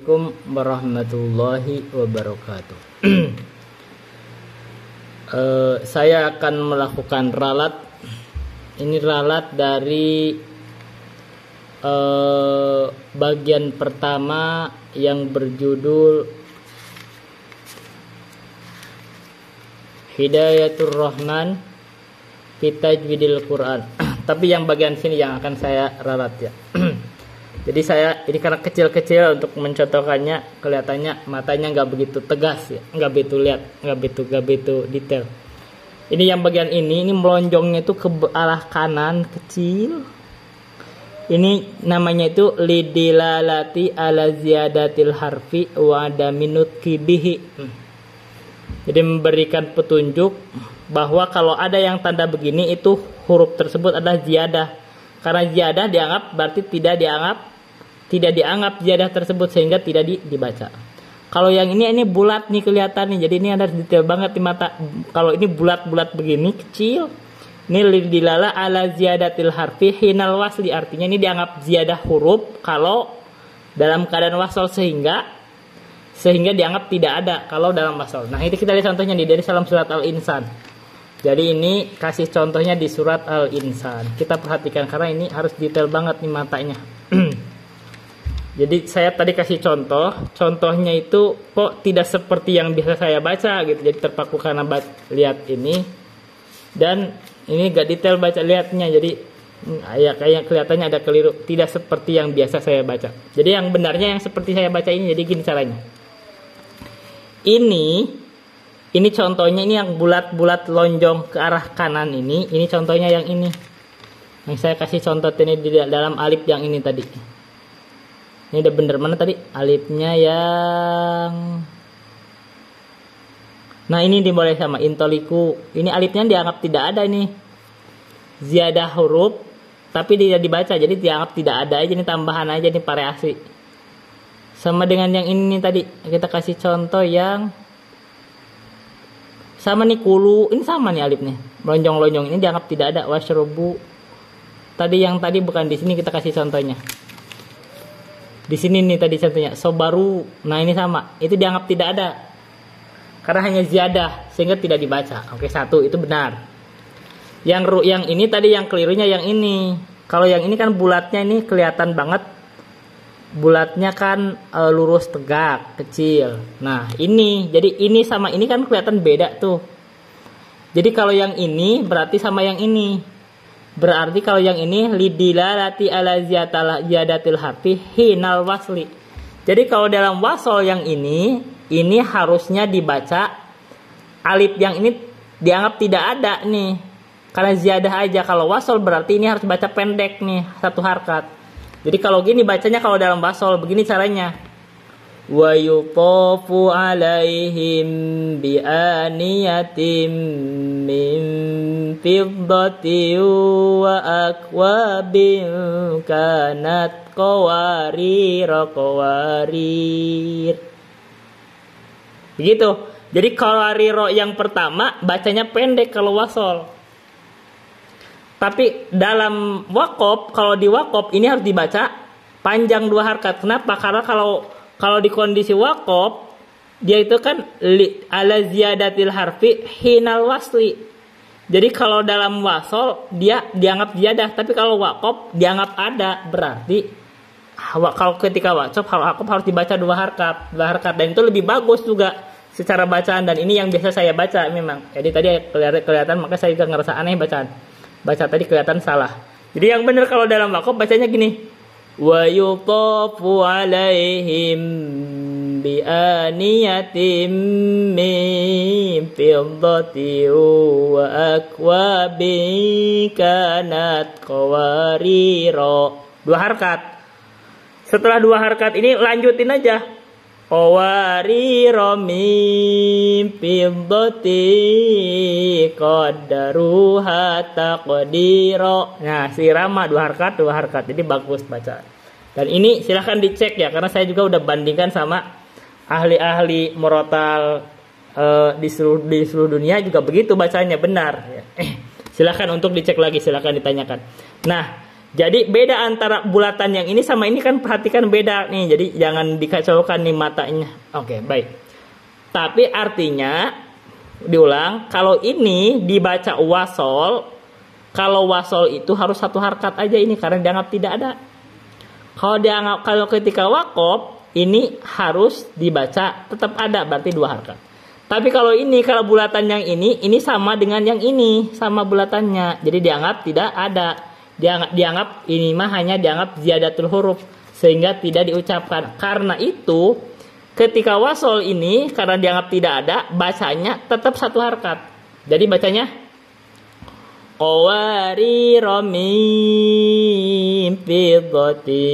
Assalamualaikum warahmatullahi wabarakatuh. Saya akan melakukan ralat. Ini ralat dari bagian pertama yang berjudul Hidayatur Rahman fi Tajwidil Quran. Tapi yang bagian sini yang akan saya ralat ya. Jadi ini karena kecil-kecil untuk mencontohkannya, kelihatannya matanya nggak begitu tegas ya, nggak begitu detail. Ini yang bagian ini melonjongnya itu ke arah kanan kecil. Ini namanya itu lidilalati ala ziyadatil harfi wa adaminut kibihi. Jadi memberikan petunjuk bahwa kalau ada yang tanda begini itu huruf tersebut adalah ziyadah. Karena ziyadah dianggap berarti tidak dianggap ziyadah tersebut sehingga tidak dibaca. Kalau yang ini bulat nih kelihatan nih. Jadi ini ada detail banget di mata. Kalau ini bulat-bulat begini kecil. Ini lidilala ala ziyadatil harfi hinal wasli, artinya ini dianggap ziyadah huruf kalau dalam keadaan wasol sehingga dianggap tidak ada kalau dalam wasol. Nah, itu kita lihat contohnya nih dari dalam surat Al-Insan. Jadi ini kasih contohnya di surat Al-Insan. Kita perhatikan karena ini harus detail banget nih matanya. Jadi saya tadi kasih contohnya itu kok tidak seperti yang biasa saya baca gitu. Jadi terpaku karena lihat ini dan ini gak detail baca lihatnya. Jadi kayak kelihatannya ada keliru, tidak seperti yang biasa saya baca. Jadi yang benarnya yang seperti saya baca ini. Jadi gini caranya. Ini contohnya ini yang bulat-bulat lonjong ke arah kanan ini. Ini contohnya yang ini. Yang saya kasih contoh ini di dalam alif yang ini tadi. Ini udah bener mana tadi? Alifnya yang... Nah ini dimulai sama intoliku. Ini alifnya dianggap tidak ada ini. Ziyadah huruf. Tapi tidak dibaca. Jadi dianggap tidak ada aja. Ini tambahan aja. Ini variasi. Sama dengan yang ini tadi. Kita kasih contoh yang... Sama nih kulu. Ini sama nih alifnya. Lonjong-lonjong. Ini dianggap tidak ada. Washrobu. Tadi yang tadi bukan di sini kita kasih contohnya. Di sini nih tadi contohnya. Sobaru. Nah ini sama. Itu dianggap tidak ada. Karena hanya ziyadah sehingga tidak dibaca. Oke, satu itu benar. Yang ini tadi yang kelirunya yang ini. Kalau yang ini kan bulatnya ini kelihatan banget. Bulatnya kan lurus tegak, kecil. Nah, ini jadi ini sama ini kan kelihatan beda tuh. Jadi kalau yang ini berarti sama yang ini. Berarti kalau yang ini lidilalati ala ziyadatil harfi hinal wasli. Jadi kalau dalam wasol yang ini harusnya dibaca alif yang ini dianggap tidak ada nih. Karena ziyadah aja. Kalau wasol berarti ini harus baca pendek nih, satu harkat. Jadi kalau gini bacanya kalau dalam wasol begini caranya. Wa yuqafu alaihim bi aniyatim min fiddati wa akwabin kanat qawarir. Begitu. Jadi qawariro yang pertama bacanya pendek kalau wasol. Tapi dalam waqaf, kalau di waqaf ini harus dibaca panjang dua harkat. Kenapa? Karena kalau di kondisi waqaf dia itu kan ala ziyadatil harfi hinal wasli. Jadi kalau dalam wasol dia dianggap ziyadah, tapi kalau waqaf dianggap ada. Berarti kalau ketika waqaf harus dibaca dua harkat dan itu lebih bagus juga secara bacaan, dan ini yang biasa saya baca memang. Jadi tadi kelihatan maka saya juga ngerasa aneh baca tadi kelihatan salah. Jadi yang benar kalau dalam waqaf bacanya gini. Wa yuqafu alaihim bi aniyatim min fiddati wa akwabin kanat qawariro. Dua harkat. Setelah dua harkat ini lanjutin aja. Qawariro min fiddati qaddaruha taqdiro. Nah, sirama dua harkat. Jadi bagus baca. Dan ini silahkan dicek ya, karena saya juga udah bandingkan sama ahli-ahli murotal di seluruh dunia juga begitu bacanya benar. Silahkan untuk dicek lagi, silahkan ditanyakan. Nah, Jadi beda antara bulatan yang ini sama ini kan, perhatikan beda nih. Jadi jangan dikacaukan nih matanya. Oke, baik. Tapi artinya diulang, kalau ini dibaca wasol, kalau wasol itu harus satu harkat aja ini karena dianggap tidak ada. Kalau ketika wakof ini harus dibaca tetap ada, berarti dua harkat. Tapi kalau bulatan yang ini sama dengan yang ini, sama bulatannya. Jadi dianggap tidak ada. Dianggap ini mah hanya dianggap ziyadatul huruf sehingga tidak diucapkan. Karena itu ketika wasol ini karena dianggap tidak ada, bacanya tetap satu harkat. Jadi bacanya qawarira min fiddati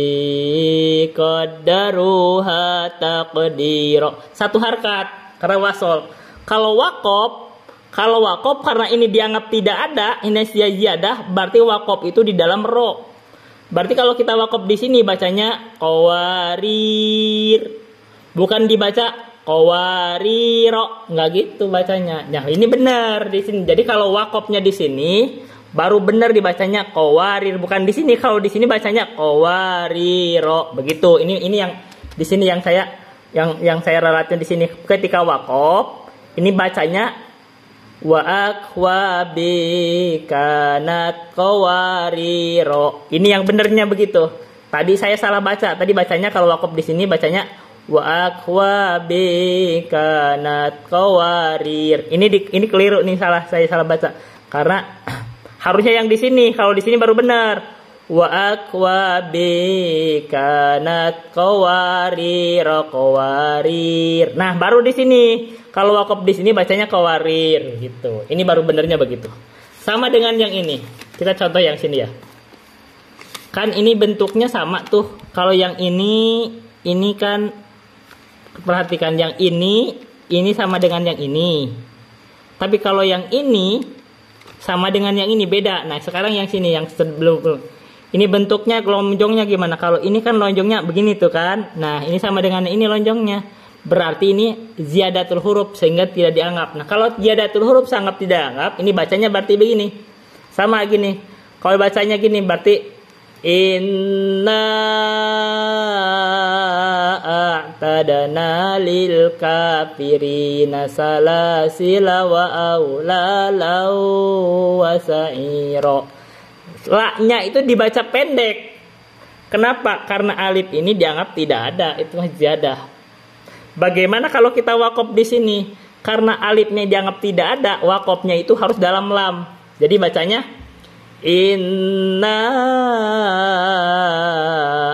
qaddaruha taqdira. Satu harkat karena wasol. Kalau wakof karena ini dianggap tidak ada, ini ziyadah, berarti wakof itu di dalam ro. Berarti kalau kita wakof di sini bacanya qawarir. Bukan dibaca qawariro, nggak gitu bacanya. Nah, ini benar di sini. Jadi kalau wakofnya di sini baru benar dibacanya qawarir, bukan di sini. Kalau di sini bacanya qawariro. Begitu. Ini yang di sini yang saya ralatkan di sini. Ketika wakof ini bacanya wa akwabi kanat qawariro. Ini yang benernya begitu. Tadi saya salah baca. Tadi bacanya kalau wakof di sini bacanya wa akwabi kanat qawarir. Ini keliru nih, saya salah baca. Karena harusnya yang di sini. Kalau di sini baru benar. Wa akwabi kanat qawarir. Nah, baru di sini. Kalau wakof di sini bacanya qawarir gitu. Ini baru benernya begitu. Sama dengan yang ini. Kita contoh yang sini ya. Kan ini bentuknya sama tuh. Kalau yang ini kan perhatikan yang ini sama dengan yang ini. Tapi kalau yang ini sama dengan yang ini beda. Nah, sekarang yang sini yang sebelum ini bentuknya lonjongnya gimana? Kalau ini kan lonjongnya begini tuh kan. Nah, ini sama dengan ini lonjongnya. Berarti ini ziyadatul huruf sehingga tidak dianggap. Nah, kalau ziyadatul huruf sangat tidak dianggap, ini bacanya berarti begini. Sama gini. Kalau bacanya gini berarti inna a'tadna lil kafirina salasila wa aulala wa sa'ira. La-nya itu dibaca pendek. Kenapa? Karena alif ini dianggap tidak ada, itu ziyadah. Bagaimana kalau kita wakof di sini? Karena alifnya dianggap tidak ada, wakofnya itu harus dalam lam. Jadi bacanya inna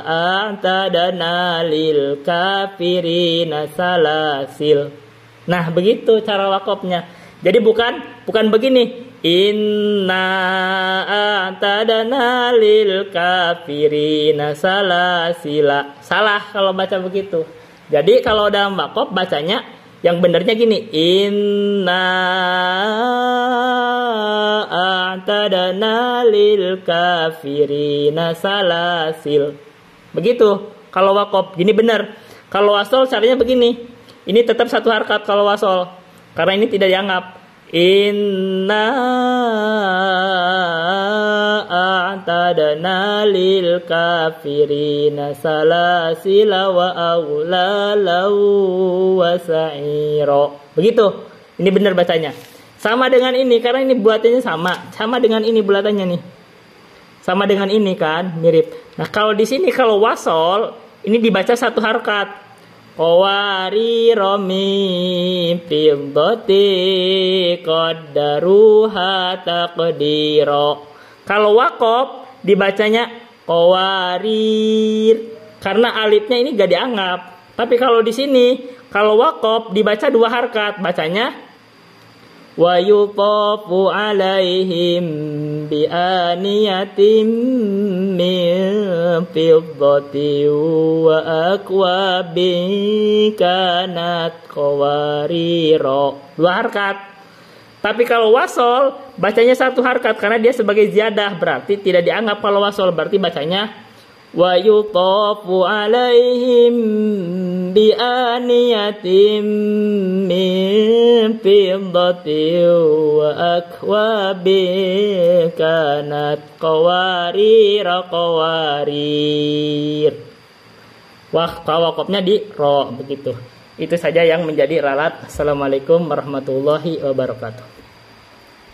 a'tadna lil kafirina salasil. Nah, begitu cara wakofnya. Jadi bukan begini. Inna a'tadna lil kafirina salasila. Salah kalau baca begitu. Jadi kalau dalam wakof bacanya yang benernya gini. Inna a'tadna lil kafirina salasil. Begitu. Kalau wakof gini bener. Kalau wasol caranya begini. Ini tetap satu harkat kalau wasol. Karena ini tidak dianggap. Inna a'tadna lil kafirina salasila wa aulala wa sa'ira. Begitu. Ini benar bacanya. Sama dengan ini karena ini buatannya sama. Sama dengan ini bulatannya nih. Sama dengan ini kan, mirip. Nah, kalau di sini kalau wasol ini dibaca satu harkat. Qawarira min fiddati qaddaruha taqdira. Kalau wakof dibacanya qawarir karena alifnya ini gak dianggap. Tapi kalau di sini kalau wakof dibaca dua harkat, bacanya wa yutafu alaihim bi aniyatin min fiddati wa akwabin kanat qawarira. Dua harkat. Tapi kalau wasol bacanya satu harkat karena dia sebagai ziyadah, berarti tidak dianggap kalau wasol. Berarti bacanya wa yutafu alaihim bi'aniyatim min fiddatin wa akwabin kanat qawarir. Wakafnya di ro begitu. Itu saja yang menjadi ralat. Assalamualaikum warahmatullahi wabarakatuh.